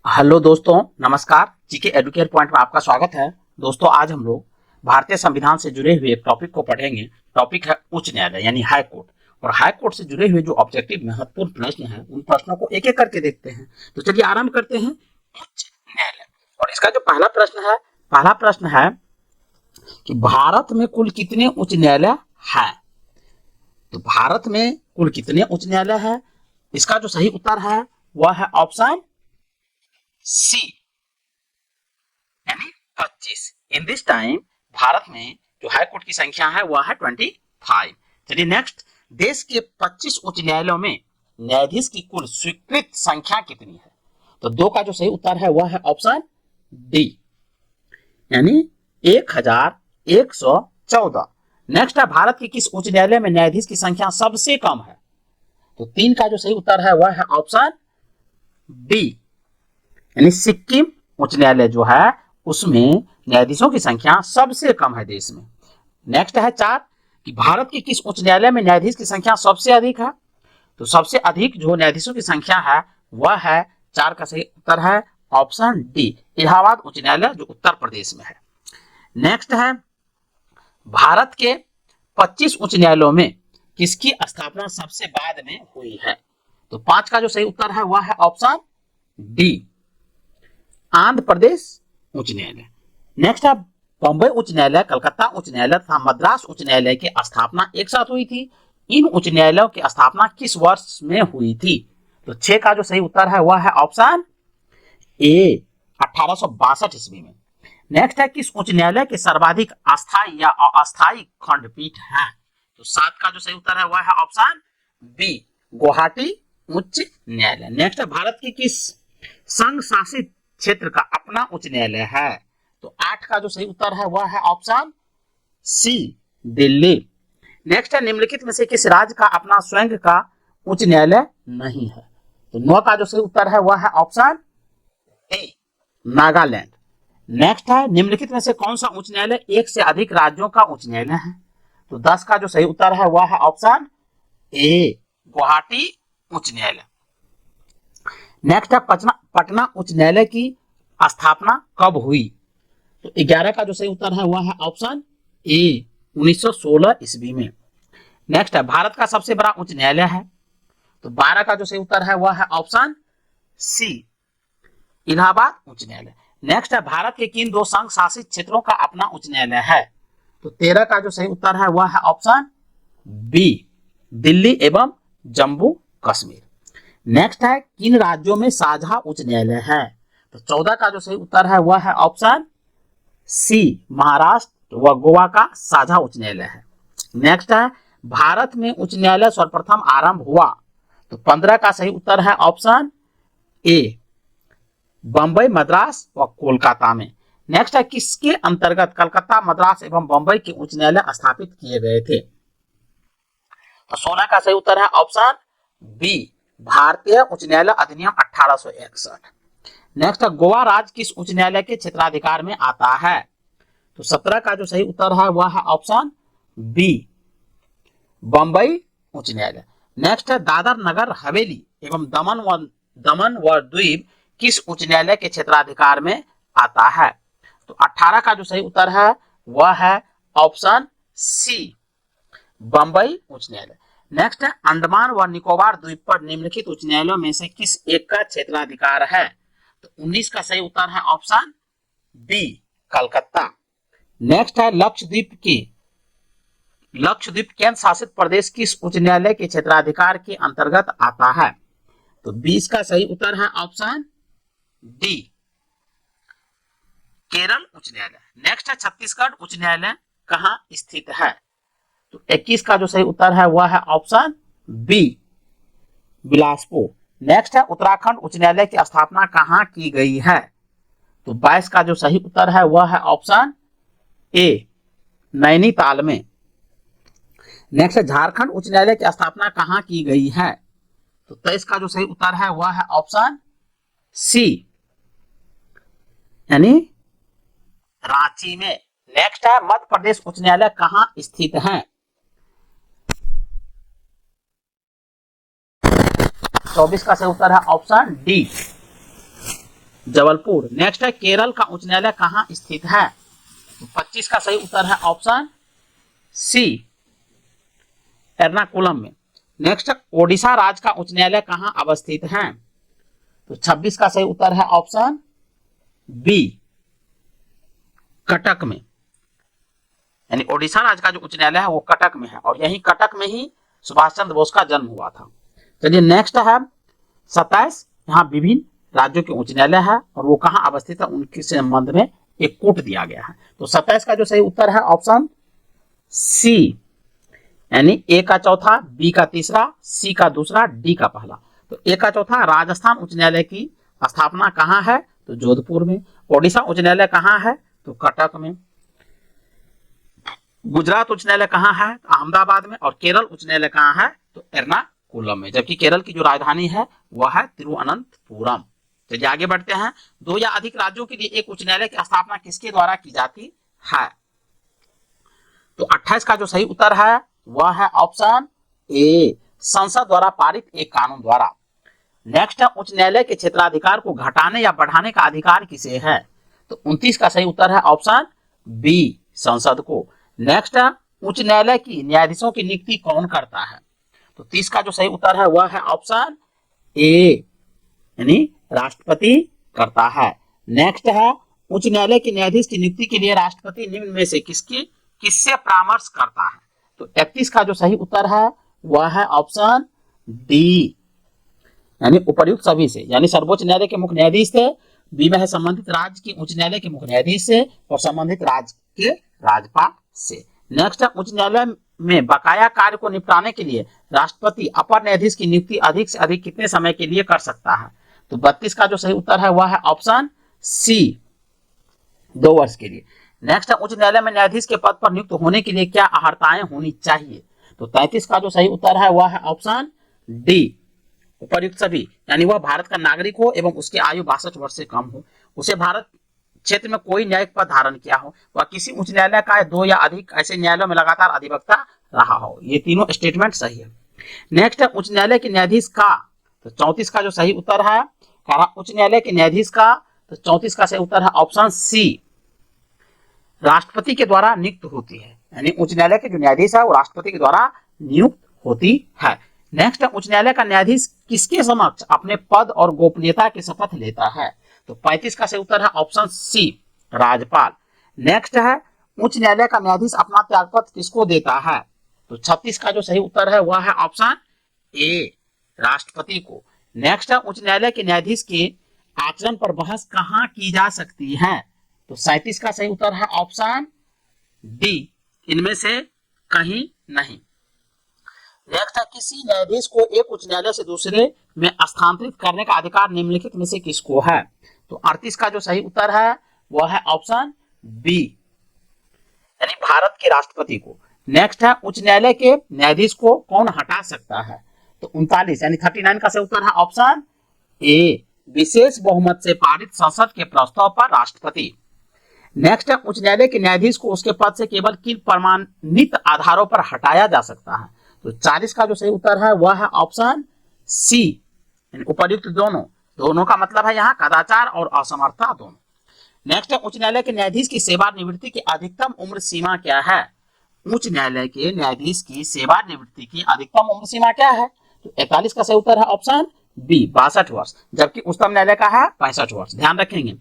Hello दोस्तों, नमस्कार। GK educate point में आपका स्वागत है। दोस्तों, आज हम लोग भारतीय संविधान से जुड़े हुए एक टॉपिक को पढ़ेंगे। टॉपिक है उच्च न्यायालय यानी हाई कोर्ट। और हाई कोर्ट से जुड़े हुए जो ऑब्जेक्टिव महत्वपूर्ण प्रश्न हैं, उन प्रश्नों को एक एक करके देखते हैं। तो चलिए आरंभ करते हैं। उच्च न्यायालय, और इसका जो पहला प्रश्न है कि भारत में कुल कितने उच्च न्यायालय है। तो भारत में कुल कितने उच्च न्यायालय है, इसका जो सही उत्तर है वह है ऑप्शन सी यानी 25। इन दिस टाइम भारत में जो हाई कोर्ट की संख्या है वह है 25। चलिए नेक्स्ट, देश के 25 उच्च न्यायालयों में न्यायाधीश की कुल स्वीकृत संख्या कितनी है। तो दो का जो सही उत्तर है वह है ऑप्शन डी यानी 1114। नेक्स्ट है, भारत के किस उच्च न्यायालय में न्यायाधीश की संख्या सबसे कम है। तो 3 का जो सही उत्तर है वह है ऑप्शन डी यानी सिक्किम उच्च न्यायालय जो है उसमें न्यायाधीशों की संख्या सबसे कम है देश में। नेक्स्ट है 4 कि भारत के किस उच्च न्यायालय में न्यायाधीश की संख्या सबसे अधिक है। तो सबसे अधिक जो न्यायाधीशों की संख्या है वह है 4 का सही उत्तर है ऑप्शन डी इलाहाबाद उच्च न्यायालय जो उत्तर प्रदेश में है। नेक्स्ट है, भारत के 25 उच्च न्यायालयों में किसकी स्थापना सबसे बाद में हुई है। तो 5 का जो सही उत्तर है वह है ऑप्शन डी आंध्र प्रदेश उच्च न्यायालय। नेक्स्ट है, बंबई उच्च न्यायालय, कलकत्ता उच्च न्यायालय तथा मद्रास उच्च न्यायालय की स्थापना एक साथ हुई थी। इन उच्च न्यायालयों की स्थापना किस वर्ष में हुई थी। तो 6 का जो सही उत्तर है वह है ऑप्शन ए 1862 ईस्वी में। नेक्स्ट है, किस उच्च न्यायालय के सर्वाधिक अस्थायी या अस्थायी खंडपीठ है। तो 7 का जो सही उत्तर है वह है ऑप्शन बी गुवाहाटी उच्च न्यायालय। नेक्स्ट है, भारत की किस संघ शासित क्षेत्र का अपना उच्च न्यायालय है। तो 8 का जो सही उत्तर है वह है ऑप्शन सी दिल्ली। नेक्स्ट है, निम्नलिखित में से किस राज्य का अपना स्वयं का उच्च न्यायालय नहीं है। तो 9 का जो सही उत्तर है वह है ऑप्शन ए नागालैंड। नेक्स्ट है, निम्नलिखित में से कौन सा उच्च न्यायालय एक से अधिक राज्यों का उच्च न्यायालय है। तो 10 का जो सही उत्तर है वह है ऑप्शन ए गुवाहाटी उच्च न्यायालय। नेक्स्ट है, पटना उच्च न्यायालय की स्थापना कब हुई। तो 11 का जो सही उत्तर है वह है ऑप्शन ए 1916 ईस्वी में। नेक्स्ट है, भारत का सबसे बड़ा उच्च न्यायालय है। तो 12 का जो सही उत्तर है वह है ऑप्शन सी इलाहाबाद उच्च न्यायालय। नेक्स्ट है, भारत के किन दो संघ शासित क्षेत्रों का अपना उच्च न्यायालय है। तो 13 का जो सही उत्तर है वह है ऑप्शन बी दिल्ली एवं जम्मू कश्मीर। नेक्स्ट है, किन राज्यों में साझा उच्च न्यायालय है। तो 14 का जो सही उत्तर है वह है ऑप्शन सी महाराष्ट्र व गोवा का साझा उच्च न्यायालय है। नेक्स्ट है, भारत में उच्च न्यायालय सर्वप्रथम आरंभ हुआ। तो 15 का सही उत्तर है ऑप्शन ए बंबई मद्रास व कोलकाता में। नेक्स्ट है, किसके अंतर्गत कलकत्ता मद्रास एवं बंबई के उच्च न्यायालय स्थापित किए गए थे। तो 16 का सही उत्तर है ऑप्शन बी भारतीय उच्च न्यायालय अधिनियम 1861। नेक्स्ट है, गोवा राज्य किस उच्च न्यायालय के क्षेत्राधिकार में आता है। तो 17 का जो सही उत्तर है वह है ऑप्शन बी बंबई उच्च न्यायालय। नेक्स्ट है, दादर नगर हवेली एवं दमन व द्वीप किस उच्च न्यायालय के क्षेत्राधिकार में आता है। तो 18 का जो सही उत्तर है वह है ऑप्शन सी बंबई उच्च न्यायालय। नेक्स्ट है, अंडमान व निकोबार द्वीप पर निम्नलिखित उच्च न्यायालयों में से किस एक का क्षेत्राधिकार है। तो 19 का सही उत्तर है ऑप्शन बी कलकत्ता। नेक्स्ट है, लक्षद्वीप केंद्र शासित प्रदेश किस उच्च न्यायालय के क्षेत्राधिकार के अंतर्गत आता है। तो 20 का सही उत्तर है ऑप्शन डी केरल उच्च न्यायालय। नेक्स्ट है, छत्तीसगढ़ उच्च न्यायालय कहां स्थित है। तो 21 का जो सही उत्तर है वह है ऑप्शन बी बिलासपुर। नेक्स्ट है, उत्तराखंड उच्च न्यायालय की स्थापना कहां की गई है। तो 22 का जो सही उत्तर है वह है ऑप्शन ए नैनीताल में। नेक्स्ट है, झारखंड उच्च न्यायालय की स्थापना कहां की गई है। तो 23 का जो सही उत्तर है वह है ऑप्शन सी यानी रांची में। नेक्स्ट है, मध्य प्रदेश उच्च न्यायालय कहां स्थित है। 24 का सही उत्तर है ऑप्शन डी जबलपुर। नेक्स्ट है केरल का उच्च न्यायालय कहाँ स्थित है? तो 25 का सही उत्तर है ऑप्शन सी, एर्नाकुलम में। नेक्स्ट ओडिशा राज्य का उच्च न्यायालय कहाँ अवस्थित है? तो 26 का सही उत्तर है ऑप्शन बी, कटक में। यानी ओडिशा राज्य का जो उच्च न्यायालय है वो कटक में है और यही कटक में ही सुभाष चंद्र बोस का जन्म हुआ था। चलिए नेक्स्ट है 27, यहाँ विभिन्न राज्यों के उच्च न्यायालय है और वो कहाँ अवस्थित है उनके संबंध में एक कोट दिया गया है। तो 27 का जो सही उत्तर है ऑप्शन सी, यानी ए का चौथा, बी का तीसरा, सी का दूसरा, डी का पहला। तो ए का चौथा, राजस्थान उच्च न्यायालय की स्थापना कहाँ है? तो जोधपुर में। ओडिशा उच्च न्यायालय कहाँ है? तो कटक में। गुजरात उच्च न्यायालय कहाँ है? अहमदाबाद में। और केरल उच्च न्यायालय कहाँ है? तो एर्नाकुलम में। जबकि केरल की जो राजधानी है वह है तिरुवनंतपुरम। चलिए आगे बढ़ते हैं। 2 या अधिक राज्यों के लिए एक उच्च न्यायालय की स्थापना किसके द्वारा की जाती है? तो 28 का जो सही उत्तर है वह है ऑप्शन ए, संसद द्वारा पारित एक कानून द्वारा। नेक्स्ट है उच्च न्यायालय के क्षेत्राधिकार को घटाने या बढ़ाने का अधिकार किसे है? तो 29 का सही उत्तर है ऑप्शन बी, संसद को। नेक्स्ट है उच्च न्यायालय की न्यायाधीशों की नियुक्ति कौन करता है? तो 30 का जो सही उत्तर है वह है ऑप्शन ए, यानी राष्ट्रपति करता है। नेक्स्ट है उच्च न्यायालय के न्यायाधीश की नियुक्ति के लिए राष्ट्रपति निम्न में से किससे परामर्श करता है? तो 31 का जो सही उत्तर है वह है ऑप्शन डी, यानी उपर्युक्त सभी से। यानी सर्वोच्च न्यायालय के मुख्य न्यायाधीश से, बी में है संबंधित राज्य की उच्च न्यायालय के मुख्य न्यायाधीश से और संबंधित राज्य के राज्यपाल से। नेक्स्ट है उच्च न्यायालय में बकाया कार्य को निपटाने के लिए राष्ट्रपति अपर न्यायाधीश की नियुक्ति अधिक से अधिक कितने समय के लिए कर सकता है? तो 32 का जो सही उत्तर है वह है ऑप्शन सी, 2 वर्ष के लिए। नेक्स्ट है उच्च न्यायालय में न्यायाधीश के पद पर नियुक्त होने के लिए क्या अर्हताएं होनी चाहिए? तो 33 का जो सही उत्तर है वह है ऑप्शन डी, उपर्युक्त सभी। यानी वह भारत का नागरिक हो एवं उसकी आयु 62 वर्ष से कम हो, उसे भारत क्षेत्र में कोई न्यायिक पद धारण किया हो, वह किसी उच्च न्यायालय का 2 या अधिक ऐसे न्यायालयों में लगातार अधिवक्ता रहा हो। ये तीनों स्टेटमेंट सही है। नेक्स्ट है उच्च न्यायालय के न्यायाधीश का, तो 34 का जो सही उत्तर है उच्च न्यायालय के न्यायाधीश का, तो 34 का सही उत्तर है ऑप्शन सी, राष्ट्रपति के द्वारा नियुक्त होती है। यानी उच्च न्यायालय के जो न्यायाधीश है वो राष्ट्रपति के द्वारा नियुक्त होती है। नेक्स्ट है उच्च न्यायालय का न्यायाधीश किसके समक्ष अपने पद और गोपनीयता की शपथ लेता है? तो 35 का सही उत्तर है ऑप्शन सी, राज्यपाल। नेक्स्ट है उच्च न्यायालय का न्यायाधीश अपना त्यागपत्र किसको देता है? तो 36 का जो सही उत्तर है वह है ऑप्शन ए, राष्ट्रपति को। नेक्स्ट है उच्च न्यायालय के न्यायाधीश के आचरण पर बहस कहां की जा सकती है? तो 37 का सही उत्तर है ऑप्शन डी, इनमें से कहीं नहीं। नेक्स्ट है किसी न्यायाधीश को एक उच्च न्यायालय से दूसरे में स्थानांतरित करने का अधिकार निम्नलिखित में से किसको है? तो 38 का जो सही उत्तर है वह है ऑप्शन बी, यानी भारत के राष्ट्रपति को। नेक्स्ट है उच्च न्यायालय के न्यायाधीश को कौन हटा सकता है? तो 39 यानी 39 का सही उत्तर है ऑप्शन ए, विशेष बहुमत से पारित संसद के प्रस्ताव पर राष्ट्रपति। नेक्स्ट है उच्च न्यायालय के न्यायाधीश को उसके पद से केवल किन प्रमाणित आधारों पर हटाया जा सकता है? तो 40 का जो सही उत्तर है वह है ऑप्शन सी, उपर्युक्त दोनों का मतलब है यहाँ कदाचार और असमर्थता दोनों। नेक्स्ट है उच्च न्यायालय के न्यायाधीश की सेवानिवृत्ति की अधिकतम उम्र सीमा क्या है? उच्च न्यायालय के न्यायाधीश की सेवानिवृत्ति की अधिकतम उम्र सीमा क्या है? तो 41 का सही उत्तर है ऑप्शन बी, 62 वर्ष, जबकि उच्चतम न्यायालय का है 65 वर्ष, ध्यान रखेंगे।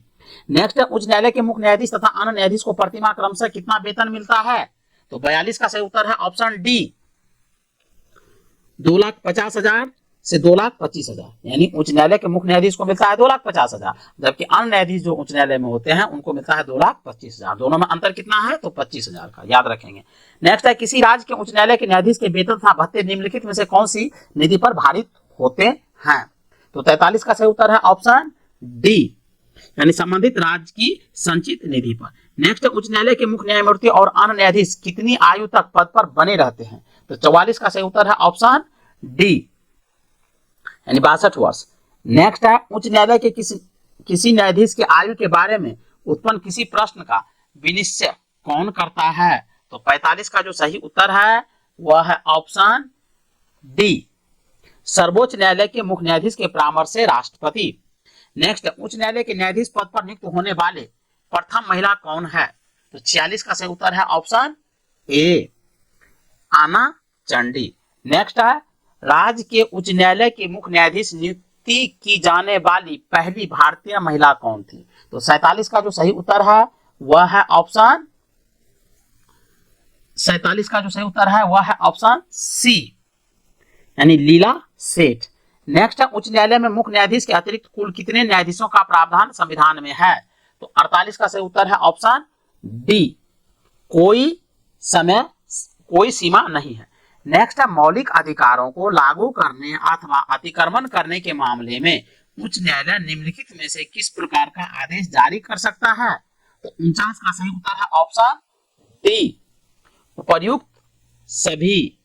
नेक्स्ट है उच्च न्यायालय के मुख्य न्यायाधीश तथा अन्य न्यायाधीश को प्रतिमाह क्रमशः कितना वेतन मिलता है? तो 42 का सही उत्तर है ऑप्शन डी, 2,50,000 से 2,25,000। यानी उच्च न्यायालय के मुख्य न्यायाधीश को मिलता है 2,50,000, जबकि अन्य न्यायाधीश जो उच्च न्यायालय में होते हैं उनको मिलता है 2,25,000। दोनों में अंतर कितना है? तो 25,000 का, याद रखेंगे। नेक्स्ट है किसी राज्य के उच्च न्यायालय के न्यायाधीश के वेतन तथा भत्ते निम्नलिखित में से कौन सी निधि पर भारित होते हैं? तो 43 का सही उत्तर है ऑप्शन डी, यानी संबंधित राज्य की संचित निधि पर। नेक्स्ट उच्च न्यायालय के मुख्य न्यायमूर्ति और अन्य न्यायाधीश कितनी आयु तक पद पर बने रहते हैं? तो 44 का सही उत्तर है ऑप्शन डी, यानी 62 वर्ष। नेक्स्ट है उच्च न्यायालय के किसी न्यायाधीश के आयु के बारे में उत्पन्न किसी प्रश्न का विनिश्चय कौन करता है? तो 45 का जो सही उत्तर है वह है ऑप्शन डी, सर्वोच्च न्यायालय के मुख्य न्यायाधीश के परामर्श से राष्ट्रपति। नेक्स्ट, उच्च न्यायालय के न्यायाधीश पद पर नियुक्त होने वाले प्रथम महिला कौन है? तो 46 का सही उत्तर है ऑप्शन ए, आना चंडी। नेक्स्ट है, राज्य के उच्च न्यायालय के मुख्य न्यायाधीश नियुक्ति की जाने वाली पहली भारतीय महिला कौन थी? तो 47 का जो सही उत्तर है वह है ऑप्शन 47 का जो सही उत्तर है वह है ऑप्शन सी, यानी लीला सेठ। नेक्स्ट है, उच्च न्यायालय में मुख्य न्यायाधीश के अतिरिक्त कुल कितने न्यायाधीशों का प्रावधान संविधान में है? तो 48 का सही उत्तर है ऑप्शन डी, कोई सीमा नहीं है। नेक्स्ट है, मौलिक अधिकारों को लागू करने अथवा अतिक्रमण करने के मामले में उच्च न्यायालय निम्नलिखित में से किस प्रकार का आदेश जारी कर सकता है? तो 49 का सही उत्तर है ऑप्शन डी, उपर्युक्त सभी,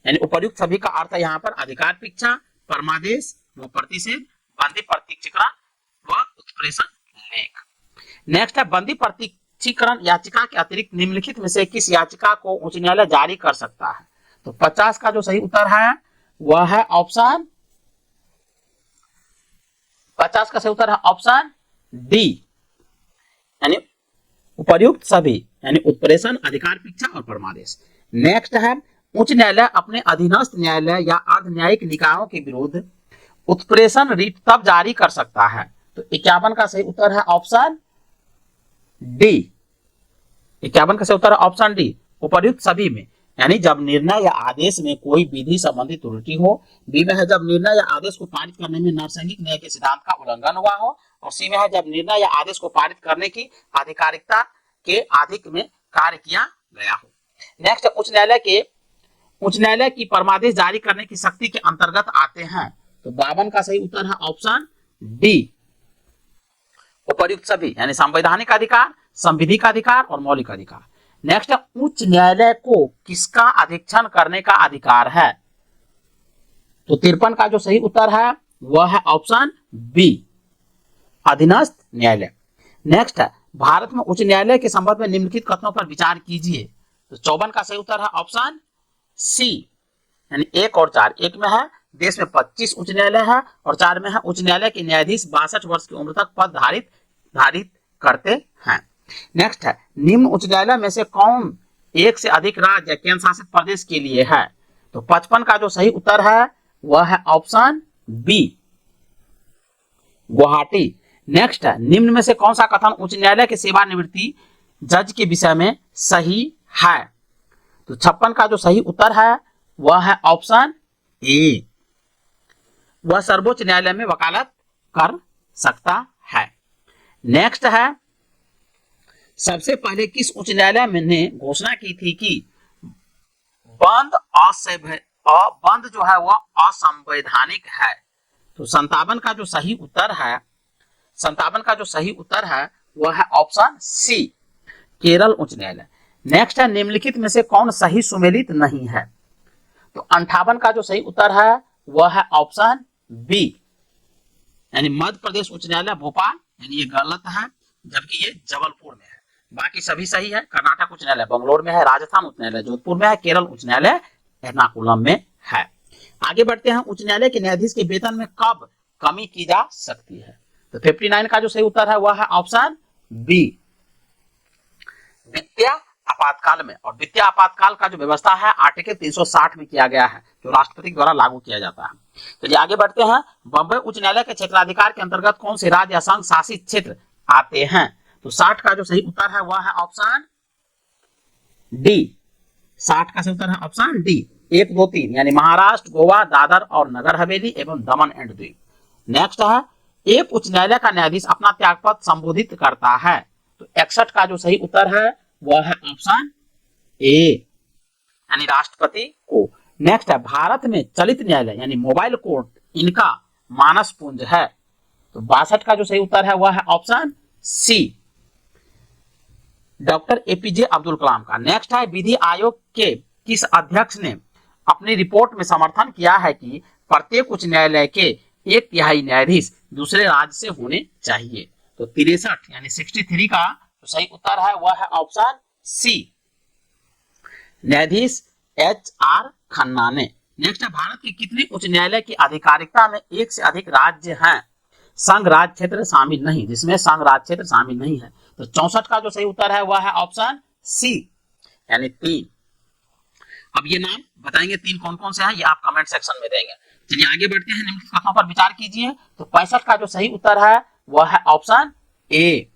यानी उपर्युक्त सभी का अर्थ है यहाँ पर अधिकार परीक्षा, परमादेश व प्रतिषेध, बंदी प्रत्यक्षीकरण व उत्प्रेषण लेख। नेक्स्ट है, बंदी प्रत्यक्षीकरण याचिका के अतिरिक्त निम्नलिखित में से किस याचिका को उच्च न्यायालय जारी कर सकता है? तो 50 का जो सही उत्तर है वह है ऑप्शन 50 का सही उत्तर है ऑप्शन डी, यानी उपर्युक्त सभी, यानी उत्प्रेषण, अधिकार परीक्षा और परमादेश। नेक्स्ट है, उच्च न्यायालय अपने अधीनस्थ न्यायालय या अर्ध न्यायिक निकायों के विरुद्ध उत्प्रेषण रिट तब जारी कर सकता है? तो 51 का सही उत्तर है ऑप्शन डी, 51 का सही उत्तर है ऑप्शन डी, उपर्युक्त सभी में, यानी जब निर्णय या आदेश में कोई विधि संबंधी त्रुटि हो। बी में है जब निर्णय या आदेश को पारित करने में नैसर्गिक न्याय के सिद्धांत का उल्लंघन हुआ हो, और सी में है जब निर्णय या आदेश को पारित करने की आधिकारिकता के अधिक में कार्य किया गया हो। नेक्स्ट, उच्च न्यायालय की परमादेश जारी करने की शक्ति के अंतर्गत आते हैं? तो 52 का सही उत्तर है ऑप्शन डी, उपर्युक्त सभी, यानी संवैधानिक अधिकार, संविधिक अधिकार और मौलिक अधिकार। नेक्स्ट, उच्च न्यायालय को किसका अधीक्षण करने का अधिकार है? तो 53 का जो सही उत्तर है वह है ऑप्शन बी, अधीनस्थ न्यायालय। नेक्स्ट है, भारत में उच्च न्यायालय के संबंध में निम्नलिखित कथनों पर विचार कीजिए। तो 54 का सही उत्तर है ऑप्शन सी, यानी 1 और 4। 1 में है देश में 25 उच्च न्यायालय है और 4 में है उच्च न्यायालय के न्यायाधीश 62 वर्ष की उम्र तक पद धारित करते हैं। नेक्स्ट है, निम्न उच्च न्यायालय में से कौन एक से अधिक राज्य या केंद्र शासित प्रदेश के लिए है? तो 55 का जो सही उत्तर है वह है ऑप्शन बी, गुवाहाटी। नेक्स्ट है, निम्न में से कौन सा कथन उच्च न्यायालय के सेवानिवृत्ति जज के विषय में सही है? तो 56 का जो सही उत्तर है वह है ऑप्शन ए, वह सर्वोच्च न्यायालय में वकालत कर सकता है। नेक्स्ट है, सबसे पहले किस उच्च न्यायालय ने घोषणा की थी कि बंद जो है वह असंवैधानिक है? तो 57 का जो सही उत्तर है वह है ऑप्शन सी, केरल उच्च न्यायालय। नेक्स्ट है, निम्नलिखित में से कौन सही सुमेलित नहीं है? तो 58 का जो सही उत्तर है वह है ऑप्शन बी, यानी मध्य प्रदेश उच्च न्यायालय भोपाल, यानी ये गलत है, जबकि ये जबलपुर में है। बाकी सभी सही है। कर्नाटक उच्च न्यायालय बंगलोर में है, राजस्थान उच्च न्यायालय जोधपुर में है, केरल उच्च न्यायालय एर्नाकुलम में है। आगे बढ़ते हैं, उच्च न्यायालय के न्यायाधीश के वेतन में कब कमी की जा सकती है? तो 59 का जो सही उत्तर है वह है ऑप्शन बी, वित्तीय आपातकाल में। और वित्तीय आपातकाल का जो व्यवस्था है आर्टिकल 360 में किया गया है, जो राष्ट्रपति द्वारा लागू किया जाता है। चलिए आगे बढ़ते हैं, बंबई उच्च न्यायालय के क्षेत्राधिकार के अंतर्गत कौन से राज्य या संघ शासित क्षेत्र आते हैं? तो 60 का जो सही उत्तर है वह है ऑप्शन डी, 60 का सही उत्तर है ऑप्शन डी, 1, 2, 3, यानी महाराष्ट्र, गोवा, दादर और नगर हवेली एवं दमन एंड दीव। नेक्स्ट है, एक उच्च न्यायालय का न्यायाधीश अपना त्यागपत्र संबोधित करता है? तो 61 का जो सही उत्तर है वह है ऑप्शन ए, यानी राष्ट्रपति को। नेक्स्ट है, भारत में चलित न्यायालय यानी मोबाइल कोर्ट इनका मानस पुंज है? तो 62 का जो सही उत्तर है वह है option C, doctor APJ Abdul Kalam का। नेक्स्ट है, विधि आयोग के किस अध्यक्ष ने अपनी रिपोर्ट में समर्थन किया है कि प्रत्येक उच्च न्यायालय के 1/3 न्यायाधीश दूसरे राज्य से होने चाहिए? तो 63 यानी 63 का जो सही उत्तर है वह है ऑप्शन सी, न्यायाधीश HR खन्ना ने। नेक्स्ट है, भारत के कितने उच्च न्यायालय की आधिकारिकता में एक से अधिक राज्य हैं? संघ राज्य क्षेत्र शामिल नहीं, जिसमें संघ राज्य क्षेत्र शामिल नहीं है। तो 64 का जो सही उत्तर है वह है ऑप्शन सी, यानी 3। अब ये नाम बताएंगे 3 कौन कौन से हैं, ये आप कमेंट सेक्शन में देंगे। चलिए आगे बढ़ते हैं, निम्नलिखित कथनों पर विचार कीजिए। तो 65 का जो सही उत्तर है वह है ऑप्शन ए।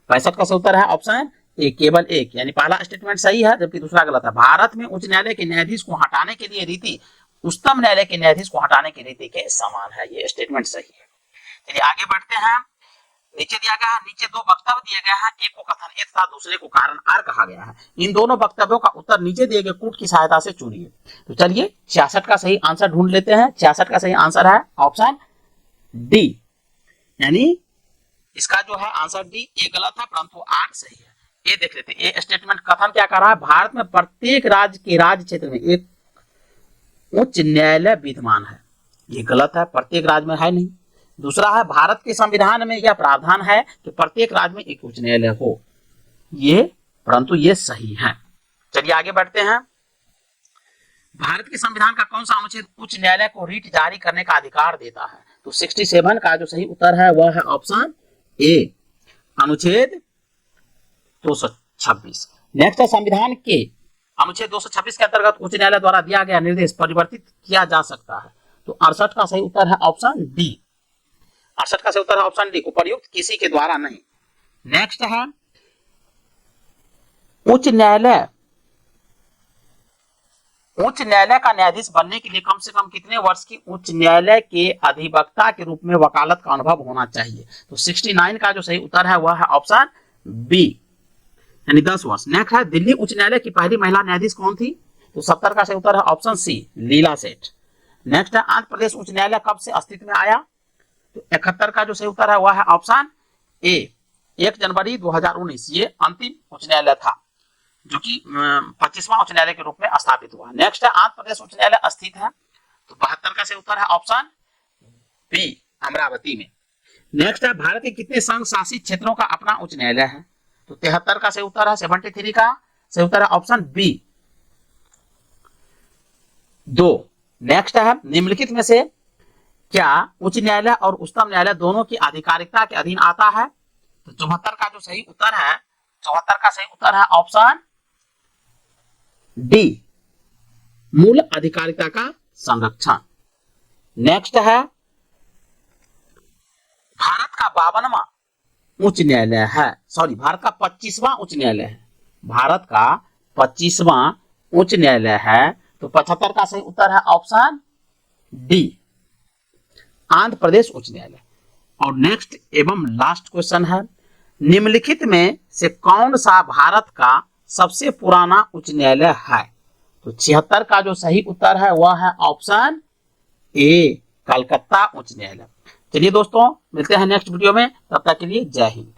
65 का सही उत्तर है ऑप्शन ए, केवल एक, यानी पहला स्टेटमेंट सही है जबकि दूसरा गलत है। भारत में उच्च न्यायालय के न्यायाधीश को हटाने के लिए रीति उच्चतम न्यायालय के न्यायाधीश को हटाने की रीति के समान है, ये स्टेटमेंट सही है। चलिए आगे बढ़ते हैं, नीचे दिया गया है, नीचे 2 वक्तव्य दिए गए हैं, एक को कथन ए तथा दूसरे को कारण आर कहा गया है। इन दोनों वक्तव्यों का उत्तर नीचे दिए गए कूट की सहायता से चुनिए। तो चलिए 66 का सही आंसर ढूंढ लेते हैं। 66 का सही आंसर है ऑप्शन डी, यानी इसका जो है आंसर डी, ए गलत है परंतु आर सही है। ये देख लेते हैं, ये स्टेटमेंट कथन क्या कर रहा है, भारत में प्रत्येक राज्य के राज्य क्षेत्र में एक उच्च न्यायालय विद्यमान है, ये गलत है, प्रत्येक राज्य में है नहीं। दूसरा है, भारत के संविधान में यह प्रावधान है कि प्रत्येक राज्य में एक उच्च न्यायालय हो, ये परंतु ये सही है। चलिए आगे बढ़ते हैं, भारत के संविधान का कौन सा अनुच्छेद उच्च न्यायालय को रीट जारी करने का अधिकार देता है? तो 67 का जो सही उत्तर है वह है ऑप्शन ए, अनुच्छेद 226। नेक्स्ट है, संविधान के अनुच्छेद 226 के अंतर्गत उच्च न्यायालय द्वारा दिया गया निर्देश परिवर्तित किया जा सकता है। तो 68 का सही उत्तर है ऑप्शन डी, 68 का सही उत्तर है ऑप्शन डी, उपर्युक्त किसी के द्वारा नहीं। नेक्स्ट है, उच्च न्यायालय का न्यायाधीश बनने के लिए कम से कम कितने वर्ष की उच्च न्यायालय के अधिवक्ता के रूप में वकालत का अनुभव होना चाहिए? तो 69 का जो सही उत्तर है वह है ऑप्शन बी, यानी 10 वर्ष। नेक्स्ट है, दिल्ली उच्च न्यायालय की पहली महिला न्यायाधीश कौन थी? तो 70 का सही उत्तर है ऑप्शन सी, लीला सेठ। नेक्स्ट है, आंध्र प्रदेश उच्च न्यायालय कब से अस्तित्व में आया? तो 71 का जो सही उत्तर है वह है ऑप्शन ए, 1 जनवरी 2019, ये अंतिम उच्च न्यायालय था जो कि 25वां उच्च न्यायालय के रूप में स्थापित हुआ। नेक्स्ट है, आंध्र प्रदेश उच्च न्यायालय स्थित है? तो 72 का सही उत्तर है ऑप्शन बी, अमरावती में। नेक्स्ट है, भारत के कितने संघ शासित क्षेत्रों का अपना उच्च न्यायालय है? तो 73 का सही उत्तर है, 73 का सही उत्तर है ऑप्शन बी, 2। नेक्स्ट है, निम्नलिखित में से क्या उच्च न्यायालय और उच्चतम न्यायालय दोनों की आधिकारिकता के अधीन आता है? तो 74 का जो सही उत्तर है, 74 का सही उत्तर है ऑप्शन डी, मूल अधिकारिता का संरक्षण। नेक्स्ट है, भारत का 52वां उच्च न्यायालय है, सॉरी भारत का 25वां उच्च न्यायालय है, भारत का 25वां उच्च न्यायालय है। तो 75 का सही उत्तर है ऑप्शन डी, आंध्र प्रदेश उच्च न्यायालय। और नेक्स्ट एवं लास्ट क्वेश्चन है, निम्नलिखित में से कौन सा भारत का सबसे पुराना उच्च न्यायालय है? तो 76 का जो सही उत्तर है वह है ऑप्शन ए, कलकत्ता उच्च न्यायालय। चलिए दोस्तों, मिलते हैं नेक्स्ट वीडियो में, तब तक के लिए जय हिंद।